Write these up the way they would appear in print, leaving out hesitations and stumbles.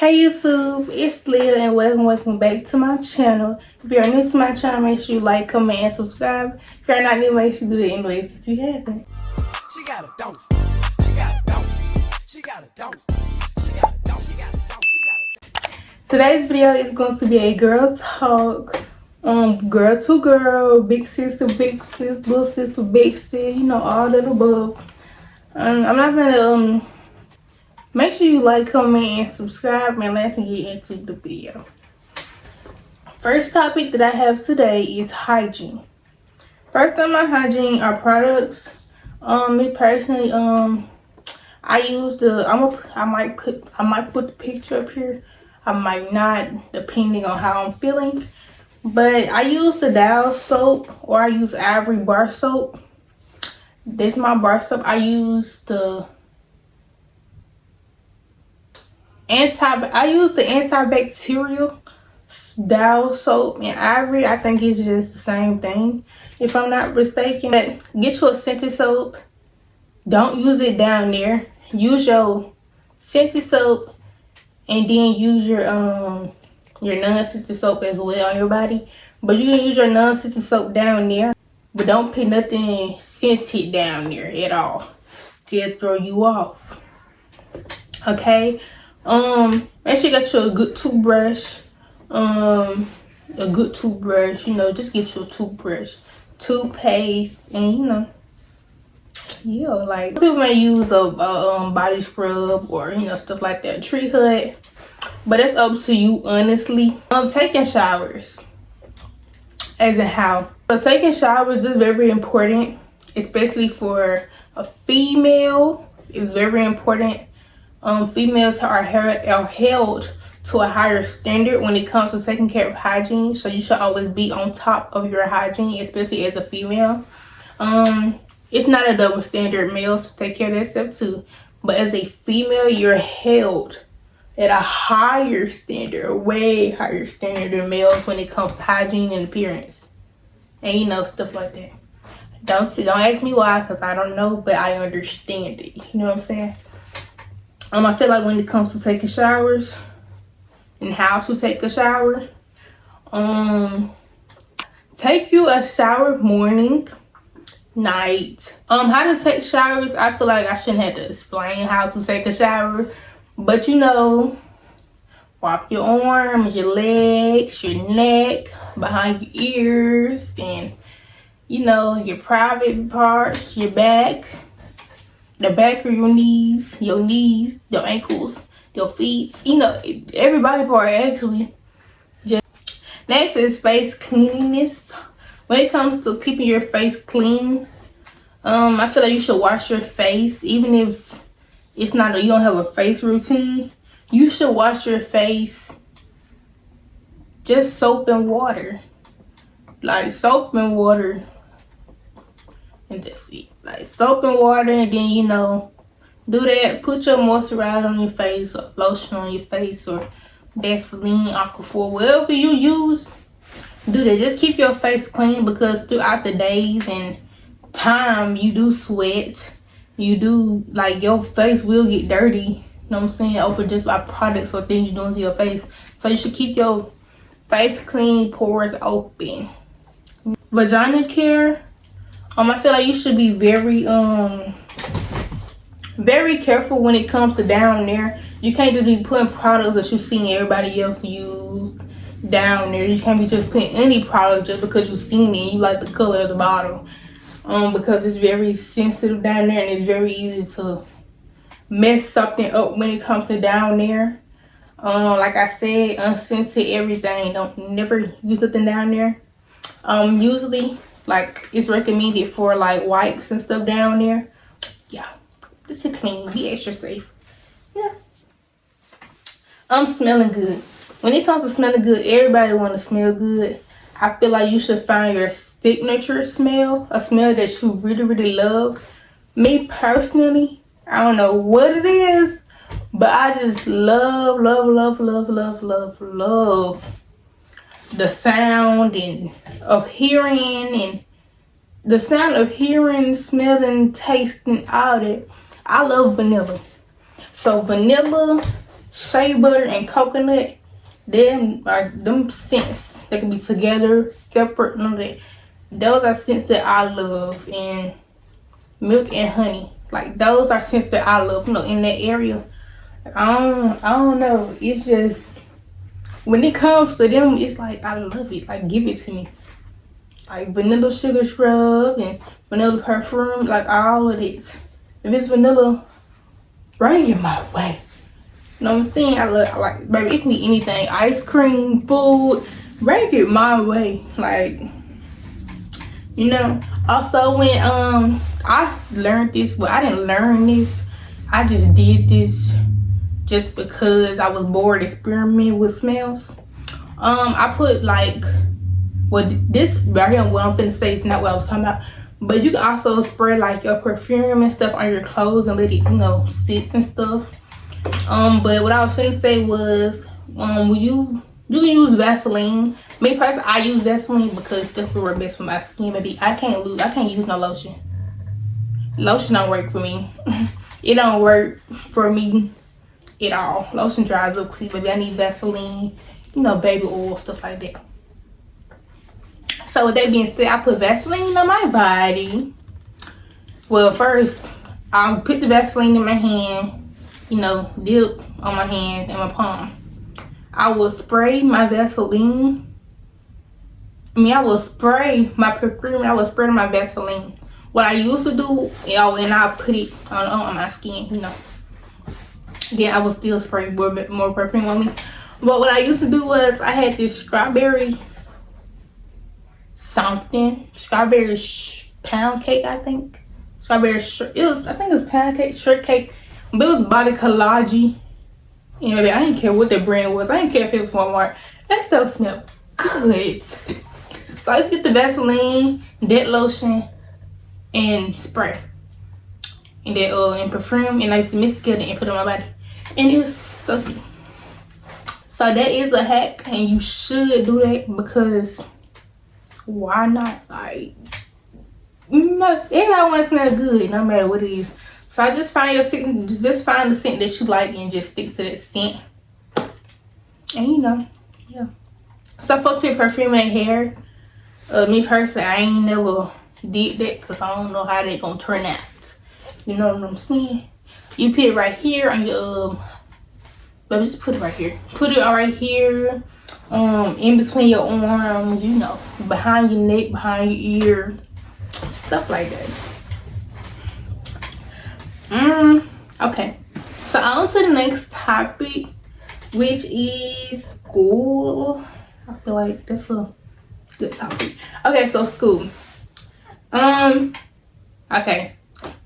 Hey YouTube, it's Leah and welcome back to my channel. If you're new to my channel, make sure you like, comment, and subscribe. If you're not new, make sure you do that anyways if you haven't. She got a don't. She got a don't. She got a don't. She got a don't. She got a don't. She got a don't. Today's video is going to be a girl talk. Girl to girl, big sister, little sister, big sis, you know, all that above. I'm not gonna make sure you like, comment, and subscribe, and let's get into the video. First topic that I have today is hygiene. First on my hygiene are products. Me personally, I use the I might put the picture up here. I might not, depending on how I'm feeling. But I use the Dial soap, or I use Ivory bar soap. This is my bar soap. I use the antibacterial Dial soap and Ivory. I think it's just the same thing, if I'm not mistaken. But get you a scented soap. Don't use it down there. Use your scented soap, and then use your non-scented soap as well on your body. But you can use your non-scented soap down there, but don't put nothing scented down there at all. They'll throw you off. Okay. Make sure you got you a good toothbrush. You know, just get you a toothbrush, toothpaste, and you know, yeah, like people may use a body scrub, or you know, stuff like that, tree hut, but it's up to you, honestly. Taking showers, as in how. So taking showers is very important, especially for a female. It's very important. Females are held to a higher standard when it comes to taking care of hygiene, so you should always be on top of your hygiene, especially as a female. It's not a double standard. Males to take care of themselves too, but as a female, you're held at a higher standard, a way higher standard than males when it comes to hygiene and appearance, and you know, stuff like that. Don't ask me why, because I don't know, but I understand it. You know what I'm saying? I feel like when it comes to taking showers and how to take a shower, take you a shower morning, night. How to take showers, I feel like I shouldn't have to explain how to take a shower, but you know, wipe your arms, your legs, your neck, behind your ears, and you know, your private parts, your back, the back of your knees, your ankles, your feet, you know, every body part actually. Next is face cleanliness. When it comes to keeping your face clean, I feel like you should wash your face, even if it's not you don't have a face routine. You should wash your face just soap and water, like soap and water, and that's it. Like soap and water, and then you know, do that. Put your moisturizer on your face, or lotion on your face, or Vaseline, Aquaphor, whatever you use. Do that. Just keep your face clean, because throughout the days and time you do sweat. You do, like, your face will get dirty. You know what I'm saying? Over just by products or things you're doing to your face. So you should keep your face clean, pores open. Vagina care. I feel like you should be very careful when it comes to down there. You can't just be putting products that you've seen everybody else use down there. You can't be just putting any product just because you've seen it and you like the color of the bottle. Because it's very sensitive down there, and it's very easy to mess something up when it comes to down there. Like I said, unscented everything. Don't never use nothing down there. Usually, like, it's recommended for like wipes and stuff down there. Yeah, just to clean, be extra safe. Yeah. Smelling good. When it comes to smelling good, everybody want to smell good. I feel like you should find your signature smell, a smell that you really, really love. Me personally, I don't know what it is, but I just love the sound of hearing, and the sound of hearing, smelling, tasting, all that. I love vanilla. So vanilla shea butter and coconut, them scents. They can be together, separate, none of that. Those are scents that I love. And milk and honey, like those are scents that I love, you know, in that area. I don't know, it's just when it comes to them, it's like I love it. Like, give it to me. Like vanilla sugar scrub and vanilla perfume, like all of it. If it's vanilla, bring it my way. You know what I'm saying? I like, baby, it can be anything. Ice cream, food, bring it my way. Like, you know. Also, when I learned this, well, I didn't learn this. I just did this just because I was bored experimenting with smells. I put like, well, this right here, what I'm finna say is not what I was talking about. But you can also spray like your perfume and stuff on your clothes and let it, you know, sit and stuff. But what I was finna say was, you can use Vaseline. Me personally, I use Vaseline because that's what works best for my skin, baby. I can't use no lotion. Lotion don't work for me. It don't work for me at all. Lotion dries up quick, baby. I need Vaseline, you know, baby oil, stuff like that. So with that being said, I put Vaseline on my body. Well, first, I'll put the Vaseline in my hand, you know, dip on my hand and my palm. I will spray my Vaseline. I will spray my perfume. I will spray my Vaseline. What I used to do, and I put it on my skin, you know. Then I will still spray more perfume on me. But what I used to do was, I had this strawberry something, strawberry pound cake, I think. I think it was pound cake, short cake, but it was body collagen. And baby, I didn't care what the brand was. I didn't care if it was Walmart. That stuff smelled good. So I just get the Vaseline, that lotion, and spray, and that and perfume, and I used to mix together and put it on my body, and it was so sweet. So that is a hack, and you should do that because why not? Like, you know, everybody wants to smell good, no matter what it is. So I just find find the scent that you like and just stick to that scent. And you know, yeah. So folks put perfume in their hair. Me personally, I ain't never did that because I don't know how they gonna turn out. You know what I'm saying? You put it right here on your baby, just put it right here. Put it right here, in between your arms, you know, behind your neck, behind your ear, stuff like that. Okay, so on to the next topic, which is school. I feel like that's a good topic. Okay, so school. Okay,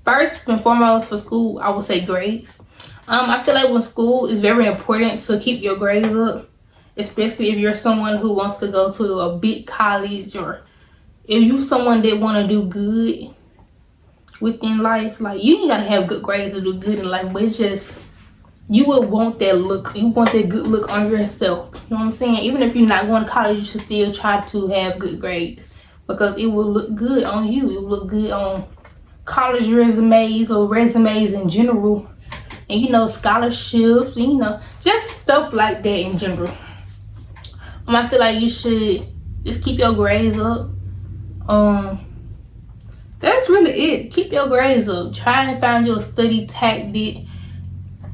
first and foremost for school, I would say grades. I feel like when school is very important to keep your grades up, especially if you're someone who wants to go to a big college, or if you're someone that want to do good within life. Like, you ain't gotta have good grades to do good in life, but it's just, you would want that look, you want that good look on yourself. You know what I'm saying? Even if you're not going to college, you should still try to have good grades because it will look good on you. It will look good on college resumes or resumes in general, and you know, scholarships, and you know, just stuff like that in general. I feel like you should just keep your grades up. That's really it. Keep your grades up. Try and find your study tactic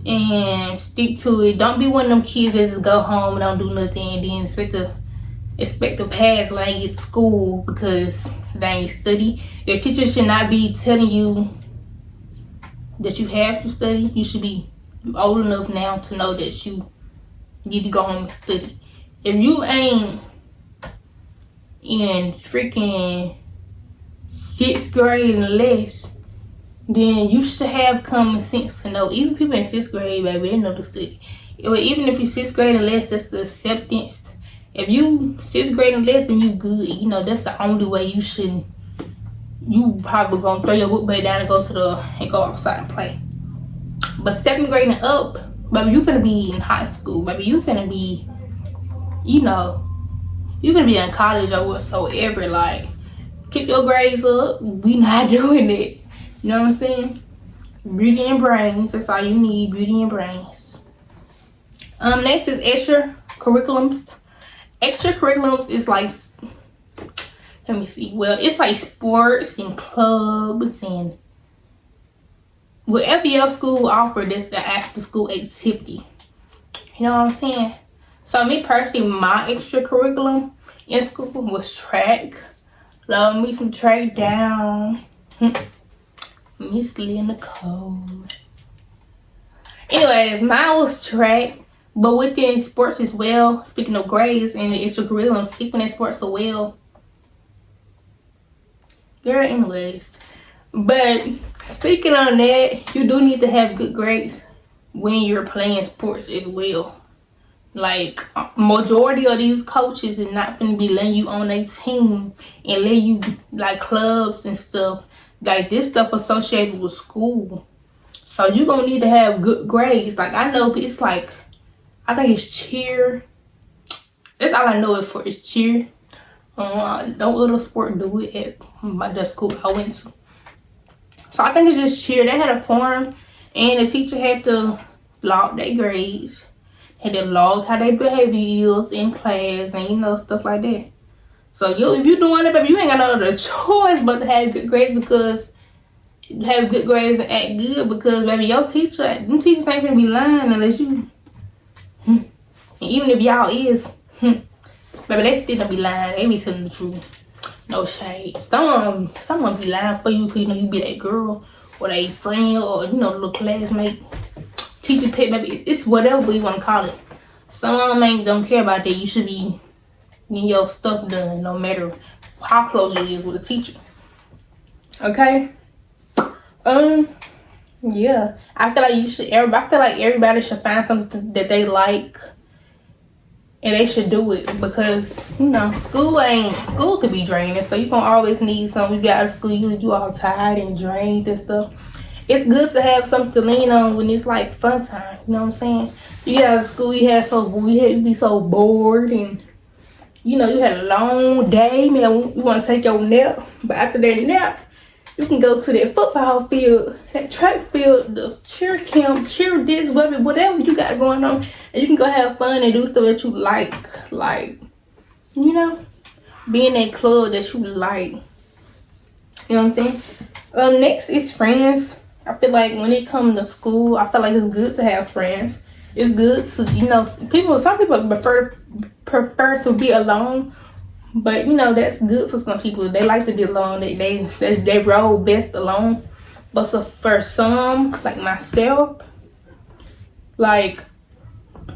and stick to it. Don't be one of them kids that just go home and don't do nothing and then expect to pass when they get to school because they ain't study. Your teacher should not be telling you that you have to study. You should be old enough now to know that you need to go home and study. If you ain't in freaking 6th grade and less, then you should have common sense to know. Even people in 6th grade, baby, they know to study. Even if you're 6th grade and less, that's the acceptance. If you 6th grade and less, then you good. You know, that's the only way you shouldn't. You probably gonna throw your book bag down and go outside and play. But 7th grade and up, baby, you finna be in high school. Baby, you finna be, you know, you finna be in college or whatsoever. Like, keep your grades up. We not doing it. You know what I'm saying? Beauty and brains. That's all you need. Beauty and brains. Next is extracurriculums. Extracurriculums is like, let me see. Well, it's like sports and clubs and whatever your school offer. That's the after school activity. You know what I'm saying? So me personally, my extracurriculum in school was track. Love me some track down. Miss Linda Code. Anyways, mine was track, but within sports as well. Speaking of grades and the extracurriculums, speaking in sports as well. Girl, anyways. But speaking on that, you do need to have good grades when you're playing sports as well. Like, majority of these coaches is not going to be letting you on their team and letting you, like, clubs and stuff. Like, this stuff associated with school. So, you're going to need to have good grades. Like, I know it's like, I think it's cheer. That's all I know it for, is cheer. No other sport do it at the school I went to. So, I think it's just cheer. They had a form, and the teacher had to log their grades. Had to log how their behavior is in class and, you know, stuff like that. So, if you're doing it, baby, you ain't got no other choice but to have good grades, because have good grades and act good, because, baby, your teacher, them teachers ain't gonna be lying unless you, and even if y'all is, baby, they still gonna be lying. They be telling the truth. No shade. Some be lying for you because, you know, you be that girl or that friend or, you know, little classmate. Teacher pet, baby, it's whatever you want to call it. Some ain't don't care about that. You should be getting your stuff done, no matter how close you is with a teacher. Okay. Yeah. I feel like everybody should find something that they like, and they should do it, because, you know, school could be draining. So you gonna always need something. You get out of school, you all tired and drained and stuff. It's good to have something to lean on when it's like fun time. You know what I'm saying? You get out of school, you be so bored, and, you know, you had a long day. Man, you want to take your nap, but after that nap, you can go to that football field, that track field, the cheer camp, cheer this, whatever you got going on, and you can go have fun and do stuff that you like, you know, be in that club that you like. You know what I'm saying? Next is friends. I feel like when it comes to school, I feel like it's good to have friends. It's good to, you know, some people prefer to be alone, but, you know, that's good for some people. They like to be alone. They roll best alone. But so for some, like myself, like,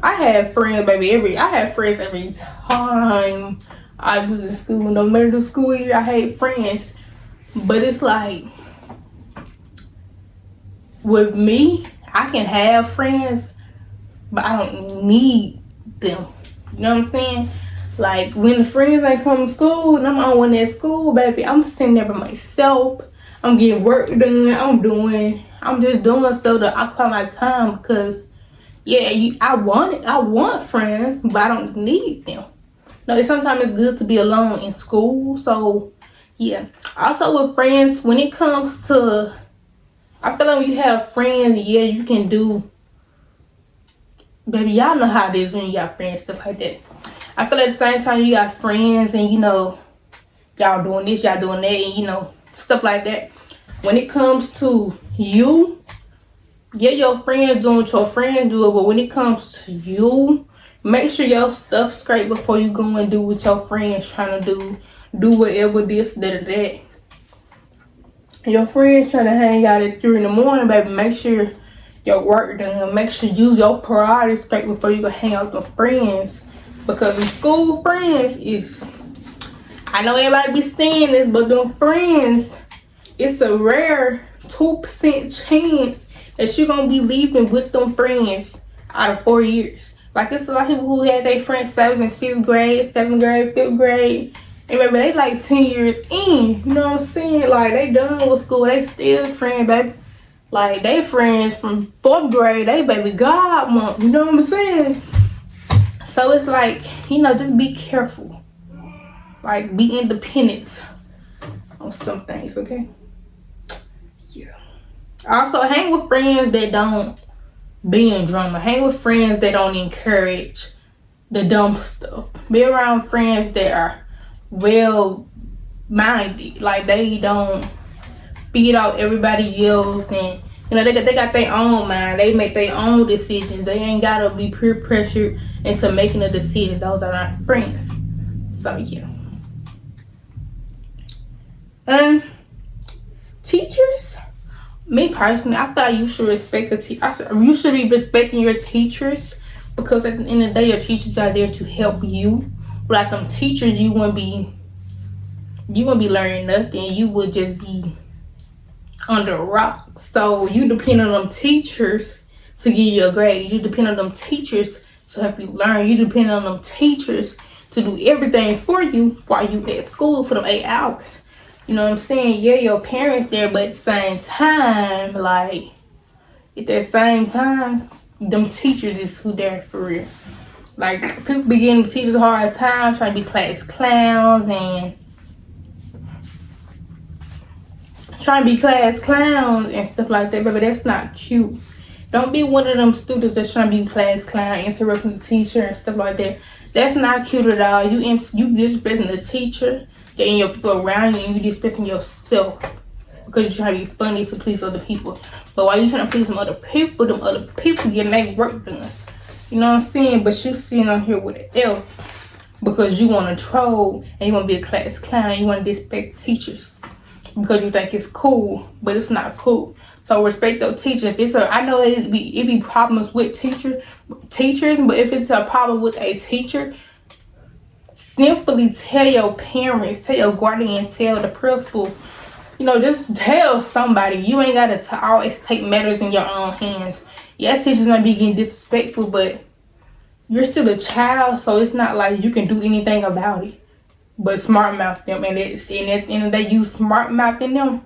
I have friends, baby. I have friends every time I was in school. No matter the school year, I had friends. But it's like, with me, I can have friends, but I don't need them. You know what I'm saying? Like, when the friends ain't come to school and I'm on at school, baby, I'm sitting there by myself. I'm getting work done. I'm just doing stuff to occupy my time, because, yeah, I want friends, but I don't need them. No, sometimes it's good to be alone in school. So, yeah. Also with friends, when it comes to, I feel like when you have friends, yeah, you can do, baby, y'all know how it is when you got friends, stuff like that. I feel like at the same time you got friends and, you know, y'all doing this, y'all doing that, and, you know, stuff like that. When it comes to you, yeah, your friends doing what your friends do, but when it comes to you, make sure your stuff's straight before you go and do what your friends trying to do whatever this, that. Your friends trying to hang out at 3 in the morning, baby, make sure your work done. Make sure your priorities straight before you go hang out with your friends. Because in school, friends is, I know everybody be saying this, but them friends, it's a rare 2% chance that you're going to be leaving with them friends out of 4 years. Like, it's a lot of people who had their friends 7th and 6th grade, 7th grade, 5th grade. And remember, they like 10 years in. You know what I'm saying? Like, they done with school. They still friends, baby. Like, they friends from 4th grade. They baby godmom. You know what I'm saying? So, it's like, you know, just be careful. Like, be independent on some things, okay? Yeah. Also, hang with friends that don't being drama. Hang with friends that don't encourage the dumb stuff. Be around friends that are well minded. Like, they don't feed out everybody else, and they got their own mind. They make their own decisions. They ain't gotta be peer pressured into making a decision. Those are not friends. So yeah. Teachers, me personally, I thought you should respect the teacher. You should be respecting your teachers, because at the end of the day, your teachers are there to help you. Without them teachers, you wouldn't be learning nothing. You would just be under a rock. So you depend on them teachers to give you a grade. You depend on them teachers to help you learn. You depend on them teachers to do everything for you while you at school for them 8 hours. You know what I'm saying? Yeah, your parents there, but at the same time, like, at that same time, them teachers is who there for real. Like, people be giving teachers a hard time, trying to be class clowns and stuff like that, baby. That's not cute. Don't be one of them students that's trying to be class clown, interrupting the teacher and stuff like that. That's not cute at all. You disrespecting the teacher, then your people around you, and you disrespecting yourself because you're trying to be funny to please other people. But while you trying to please them other people getting their work done. You know what I'm saying? But you sitting on here with an L because you want to troll and you want to be a class clown. You want to disrespect teachers because you think it's cool, but it's not cool. So respect those teachers. I know it be problems with teachers, but if it's a problem with a teacher, simply tell your parents, tell your guardian, tell the principal. Just tell somebody. You ain't gotta always take matters in your own hands. Yeah, teachers might be getting disrespectful, but you're still a child, so it's not like you can do anything about it. But smart mouth them, and at the end of the day, you smart mouthing them,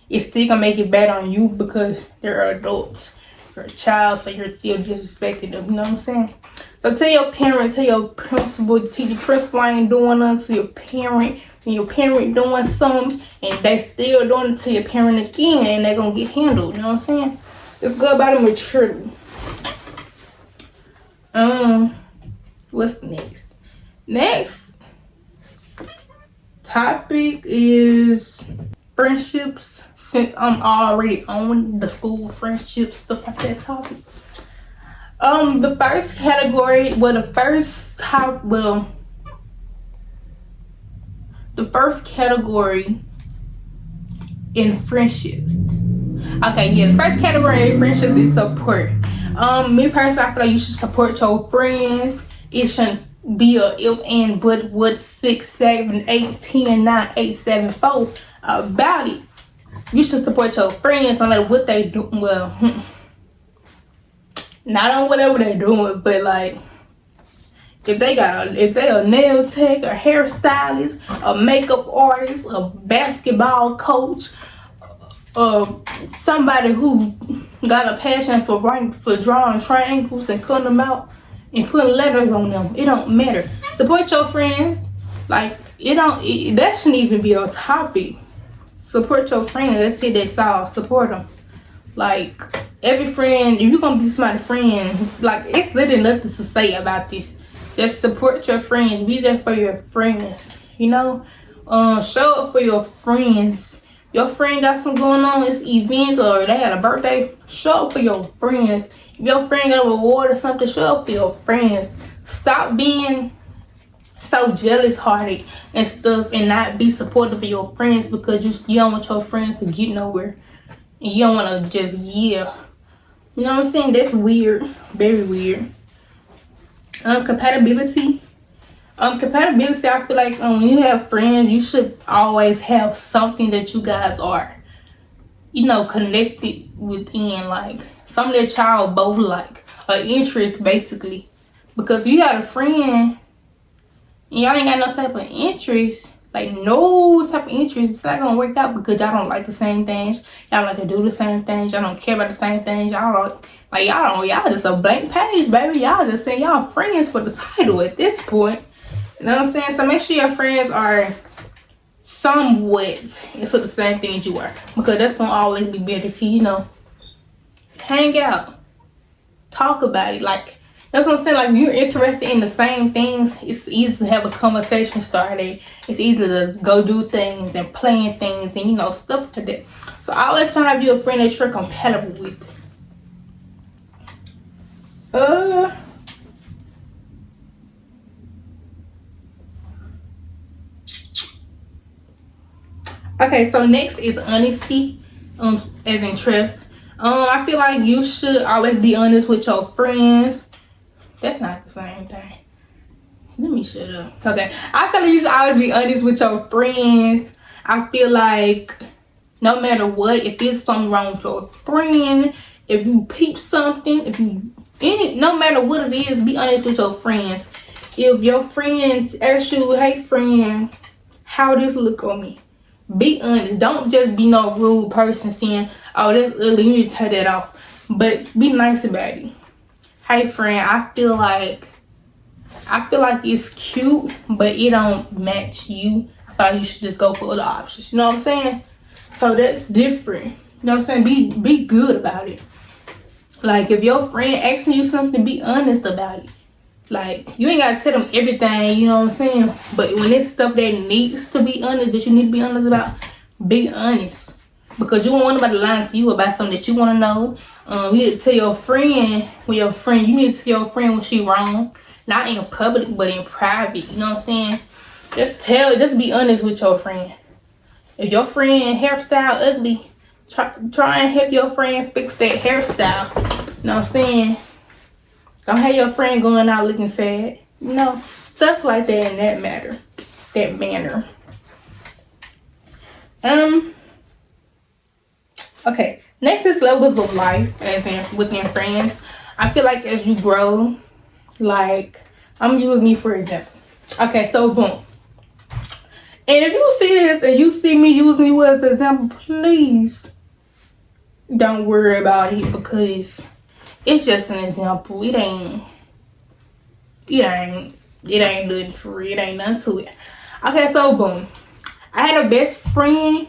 it's still gonna make it bad on you because they're adults. You're a child, so you're still disrespecting them. You know what I'm saying? So tell your parent, tell your principal, the principal ain't doing nothing to your parent, and your parent doing something, and they still doing it to your parent again, and they're gonna get handled. You know what I'm saying? Let's go about it maturely. What's next? Next topic is friendships. Since I'm already on the school friendships, stuff like that topic. The first category, the first category in friendships. Okay, yeah, the first category in friendships is support. Me personally, I feel like you should support your friends. It shouldn't be a if and but what 6, 7, 8, 10, 9, 8, 7, 4 about it. You should support your friends no matter what they do. Well, not on whatever they're doing, but like if they a nail tech, a hairstylist, a makeup artist, a basketball coach, somebody who got a passion for drawing triangles and cutting them out and putting letters on them, it don't matter. Support your friends. Like that shouldn't even be a topic. Support your friends. That's it. That's all. Support them. Like every friend, if you're gonna be somebody's friend, like it's literally nothing to say about this. Just support your friends. Be there for your friends. Show up for your friends. Your friend got something going on, it's event or they had a birthday, show up for your friends. If your friend got a reward or something, show up for your friends. Stop being so jealous hearted and stuff and not be supportive of your friends because you don't want your friends to get nowhere. And you don't want to just You know what I'm saying? That's weird. Very weird. Compatibility. Compatibility, I feel like when you have friends, you should always have something that you guys are, connected within, like something that y'all both like, an interest basically. Because if you got a friend and y'all ain't got no type of interest, it's not gonna work out because y'all don't like the same things, y'all like to do the same things, y'all don't care about the same things, y'all just a blank page, baby. Y'all just saying y'all friends for the title at this point. You know what I'm saying? So make sure your friends are somewhat into the same thing as you are, because that's gonna always be better. Hang out, talk about it. Like, that's what I'm saying. Like, if you're interested in the same things, it's easy to have a conversation started. It's easy to go do things and plan things and, you know, stuff like that. So I always try to have you a friend that you're compatible with. Okay, so next is honesty, as in trust. I feel like you should always be honest with your friends. That's not the same thing. Let me shut up. Okay, I feel like you should always be honest with your friends. I feel like no matter what, if there's something wrong with your friend, if you peep something, no matter what it is, be honest with your friends. If your friends ask you, hey friend, how this look on me? Be honest. Don't just be no rude person saying, oh, that's ugly, you need to take that off. But be nice about it. Hey friend, I feel like it's cute, but it don't match you. I feel like you should just go for other options. You know what I'm saying? So that's different. You know what I'm saying? Be good about it. Like, if your friend asking you something, be honest about it. Like, you ain't gotta tell them everything, you know what I'm saying? But when it's stuff that needs to be honest, that you need to be honest about, be honest. Because you don't want nobody lying to you about something that you want to know. You need to tell your friend you need to tell your friend when she wrong. Not in public, but in private, you know what I'm saying? Just be honest with your friend. If your friend hairstyle ugly, try and help your friend fix that hairstyle. You know what I'm saying? Don't have your friend going out looking sad. You know, stuff like that in that manner. Okay, next is levels of life, as in within friends. I feel like as you grow, like, I'm using me for example. Okay, so boom. And if you see this and you see me using you as an example, please don't worry about it, because it's just an example. It ain't nothing for real. It ain't nothing to it. Okay, so boom. I had a best friend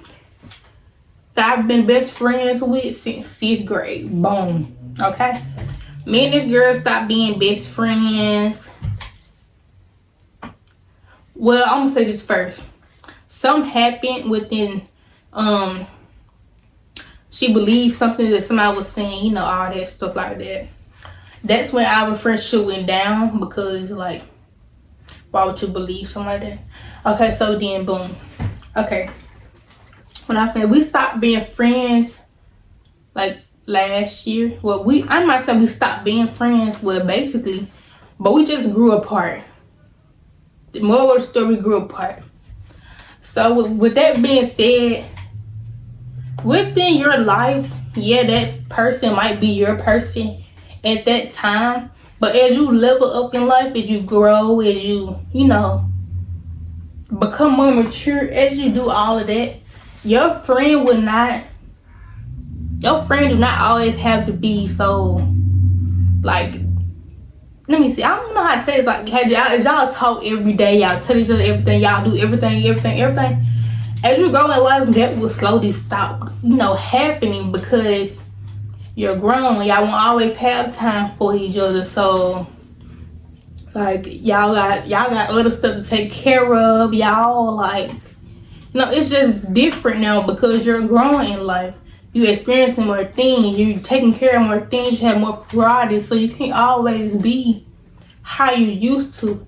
that I've been best friends with since 6th grade. Boom. Okay. Me and this girl stopped being best friends. Well, I'm gonna say this first. Something happened within she believed something that somebody was saying, you know, all that stuff like that. That's when our friendship went down, because, like, why would you believe something like that? Okay, so then boom. Okay. We stopped being friends like last year. Well, I might say we stopped being friends, well, basically, but we just grew apart. The moral of the story, we grew apart. So with that being said, within your life, yeah, that person might be your person at that time, but as you level up in life, as you grow, as you know, become more mature, as you do all of that, your friend do not always have to be so, like, let me see, I don't know how to say it. Like, as y'all talk every day, y'all tell each other everything, y'all do everything. As you grow in life, that will slowly stop, you know, happening, because you're grown. Y'all won't always have time for each other. So, like, y'all got other stuff to take care of. Y'all, like, you know, it's just different now, because you're growing in life. You're experiencing more things. You're taking care of more things. You have more priorities. So you can't always be how you used to.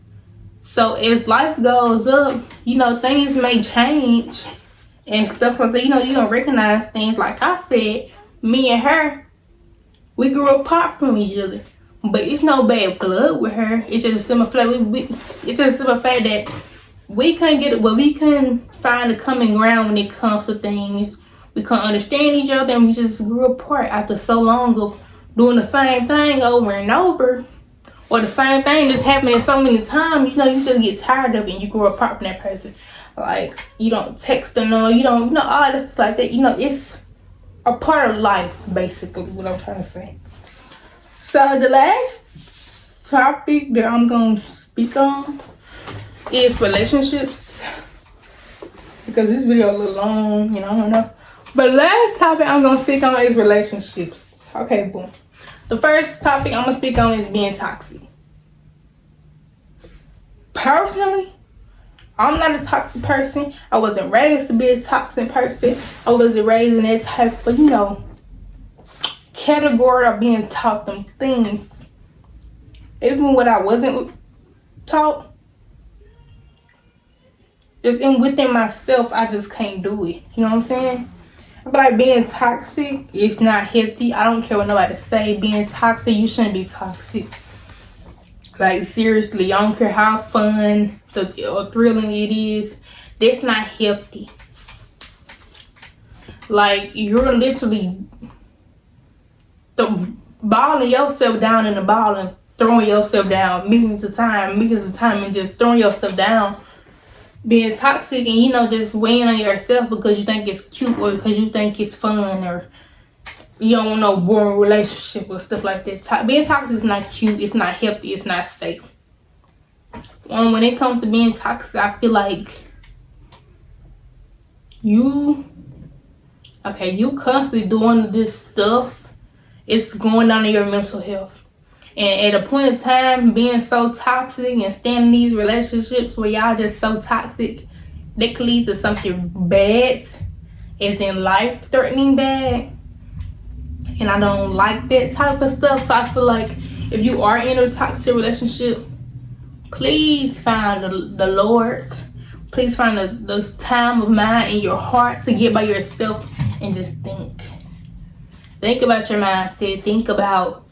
So as life goes up, you know, things may change and stuff like that. You know, you don't recognize things. Like I said, me and her, we grew apart from each other. But it's no bad blood with her. It's just a simple fact. It's just a simple fact that we couldn't find a common ground when it comes to things. We couldn't understand each other, and we just grew apart after so long of doing the same thing over and over. Or the same thing just happening so many times, you know, you just get tired of it and you grow apart from that person. Like, you don't text them, no, you don't, you know, all that stuff like that. You know, it's a part of life, basically, what I'm trying to say. So the last topic that I'm going to speak on is relationships. Because this video a little long, you know, I don't know. But last topic I'm going to speak on is relationships. Okay, boom. The first topic I'm gonna speak on is being toxic. Personally, I'm not a toxic person. I wasn't raised to be a toxic person. I wasn't raised in that type of, category of being taught them things. Even when I wasn't taught, just within myself, I just can't do it. You know what I'm saying? I feel like being toxic is not healthy. I don't care what nobody say. Being toxic, you shouldn't be toxic. Like, seriously, I don't care how fun or thrilling it is. That's not healthy. Like, you're literally balling yourself down in the ball and throwing yourself down millions of times, and just throwing yourself down. Being toxic and, just weighing on yourself because you think it's cute or because you think it's fun or you don't want no boring relationship or stuff like that. Being toxic is not cute. It's not healthy. It's not safe. When it comes to being toxic, I feel like you constantly doing this stuff. It's going down to your mental health. And at a point in time, being so toxic and staying in these relationships where y'all just so toxic, that could lead to something bad, as in life-threatening bad. And I don't like that type of stuff. So I feel like if you are in a toxic relationship, please find the Lord. Please find the time of mind in your heart to get by yourself and just think. Think about your mindset. Think about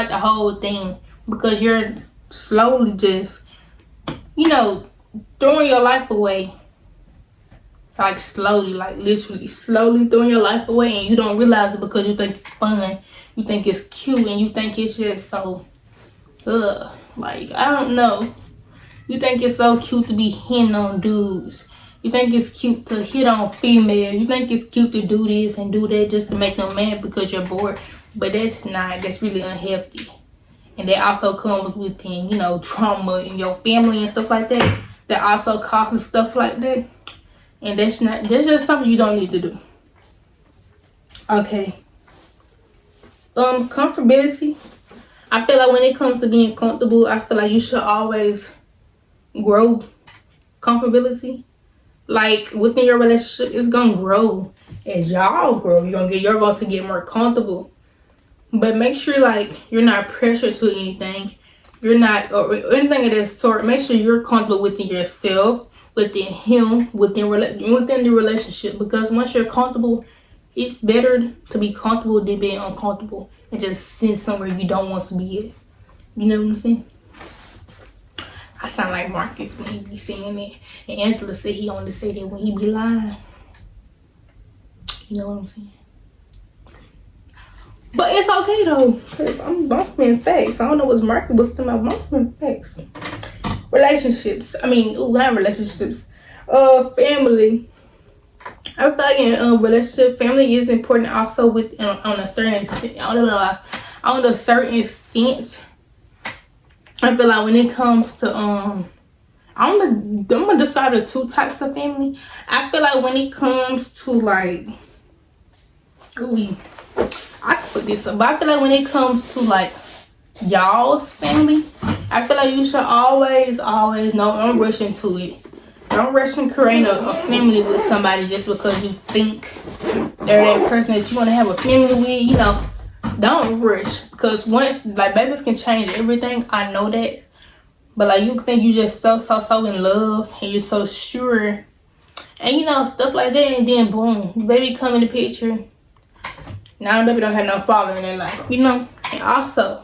the whole thing. Because you're slowly just, throwing your life away. Like slowly, like literally slowly throwing your life away, and you don't realize it because you think it's fun, you think it's cute, and you think it's just so, like, I don't know. You think it's so cute to be hitting on dudes. You think it's cute to hit on females. You think it's cute to do this and do that just to make them mad because you're bored. But that's not. That's really unhealthy. And that also comes with, trauma in your family and stuff like that. That also causes stuff like that. And that's just something you don't need to do. Okay. Comfortability. I feel like when it comes to being comfortable, I feel like you should always grow comfortability. Like, within your relationship, it's gonna grow as y'all grow. You're going to get more comfortable. But make sure, like, you're not pressured to anything. You're not, or anything of that sort. Make sure you're comfortable within yourself, within him, within the relationship. Because once you're comfortable, it's better to be comfortable than being uncomfortable and just sit somewhere you don't want to be at. You know what I'm saying? I sound like Marcus when he be saying that. And Angela said he only say that when he be lying. You know what I'm saying? But it's okay though, because I'm bumping facts. I don't know what's Marcus was talking about. Bumping facts. Relationships. Not relationships. Family. I feel like in a relationship, family is important also on a certain extent. On a certain extent. I feel like when it comes to I'm gonna describe the two types of family. I feel like when it comes to like, I can put this up, but I feel like when it comes to like y'all's family, I feel like you should always know, don't rush into it. Don't rush and create a family with somebody just because you think they're that person that you want to have a family with. Don't rush, because once, like, babies can change everything. I know that. But like, you think you just so in love and you're so sure and stuff like that, and then boom, baby come in the picture. Now the baby don't have no father in their life, And also,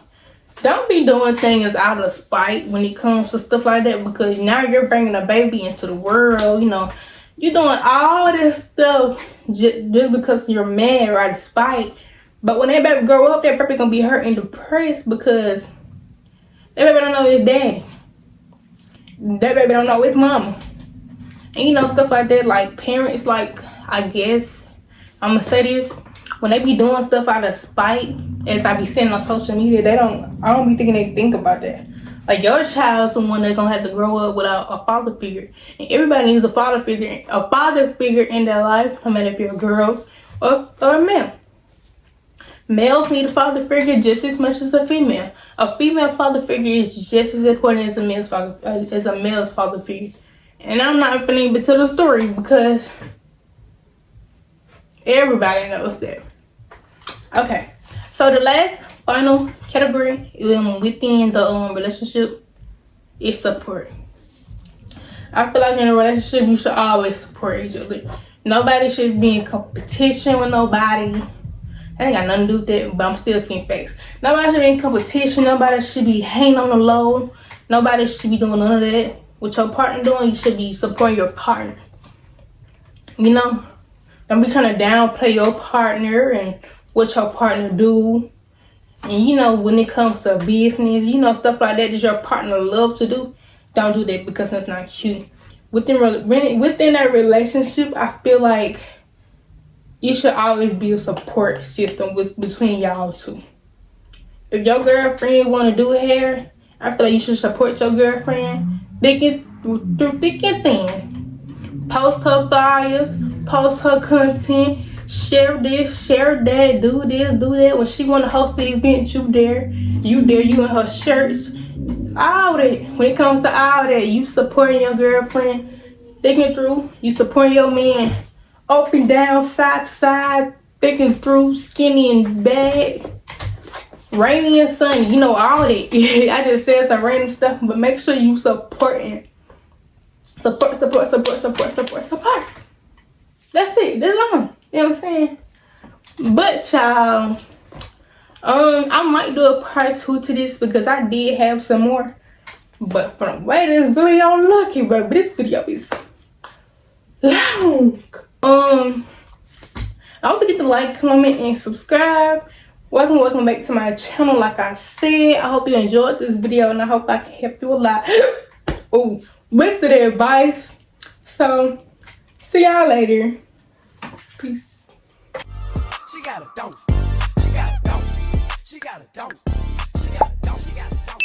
don't be doing things out of spite when it comes to stuff like that, because now you're bringing a baby into the world. You're doing all this stuff just because you're mad or out of spite. But when that baby grow up, that baby gonna be hurt and depressed because that baby don't know his daddy. That baby don't know his mama. And stuff like that. Like, parents, like, I guess I'm gonna say this, when they be doing stuff out of spite, as I be seeing on social media, I don't be thinking they think about that. Like, your child's the one that's gonna have to grow up without a father figure. And everybody needs a father figure in their life, no matter if you're a girl or a man. Males need a father figure just as much as a female. A female father figure is just as important as a male's father figure. And I'm not gonna even tell the story because everybody knows that. Okay, so the last final category within the relationship is support. I feel like in a relationship you should always support each other. Nobody should be in competition with nobody. I ain't got nothing to do with that, but I'm still speaking facts. Nobody should be in competition. Nobody should be hanging on the low. Nobody should be doing none of that. What your partner doing, you should be supporting your partner. You know? Don't be trying to downplay your partner and what your partner do. And you know, when it comes to business, you know, stuff like that your partner love to do, don't do that because that's not cute. Within that relationship, I feel like you should always be a support system between y'all two. If your girlfriend want to do hair, I feel like you should support your girlfriend through thick and thin. Post her flyers, post her content, share this, share that, do this, do that. When she want to host the event, you there, you in her shirts, all that. When it comes to all that, you supporting your girlfriend, thinking through, you supporting your man, up and down, side to side, thinking through, skinny and bad, rainy and sunny, you know, all that. I just said some random stuff, but make sure you supporting. Support. That's it. That's all. You know what I'm saying? But y'all, I might do a part 2 to this because I did have some more. But from the way this video looking, bro, this video is long. Don't forget to like, comment, and subscribe. Welcome back to my channel. Like I said, I hope you enjoyed this video and I hope I can help you a lot with the advice. So, see y'all later. Peace. She got a don't. She got a don't. She got a don't. She got a don't. She got a don't.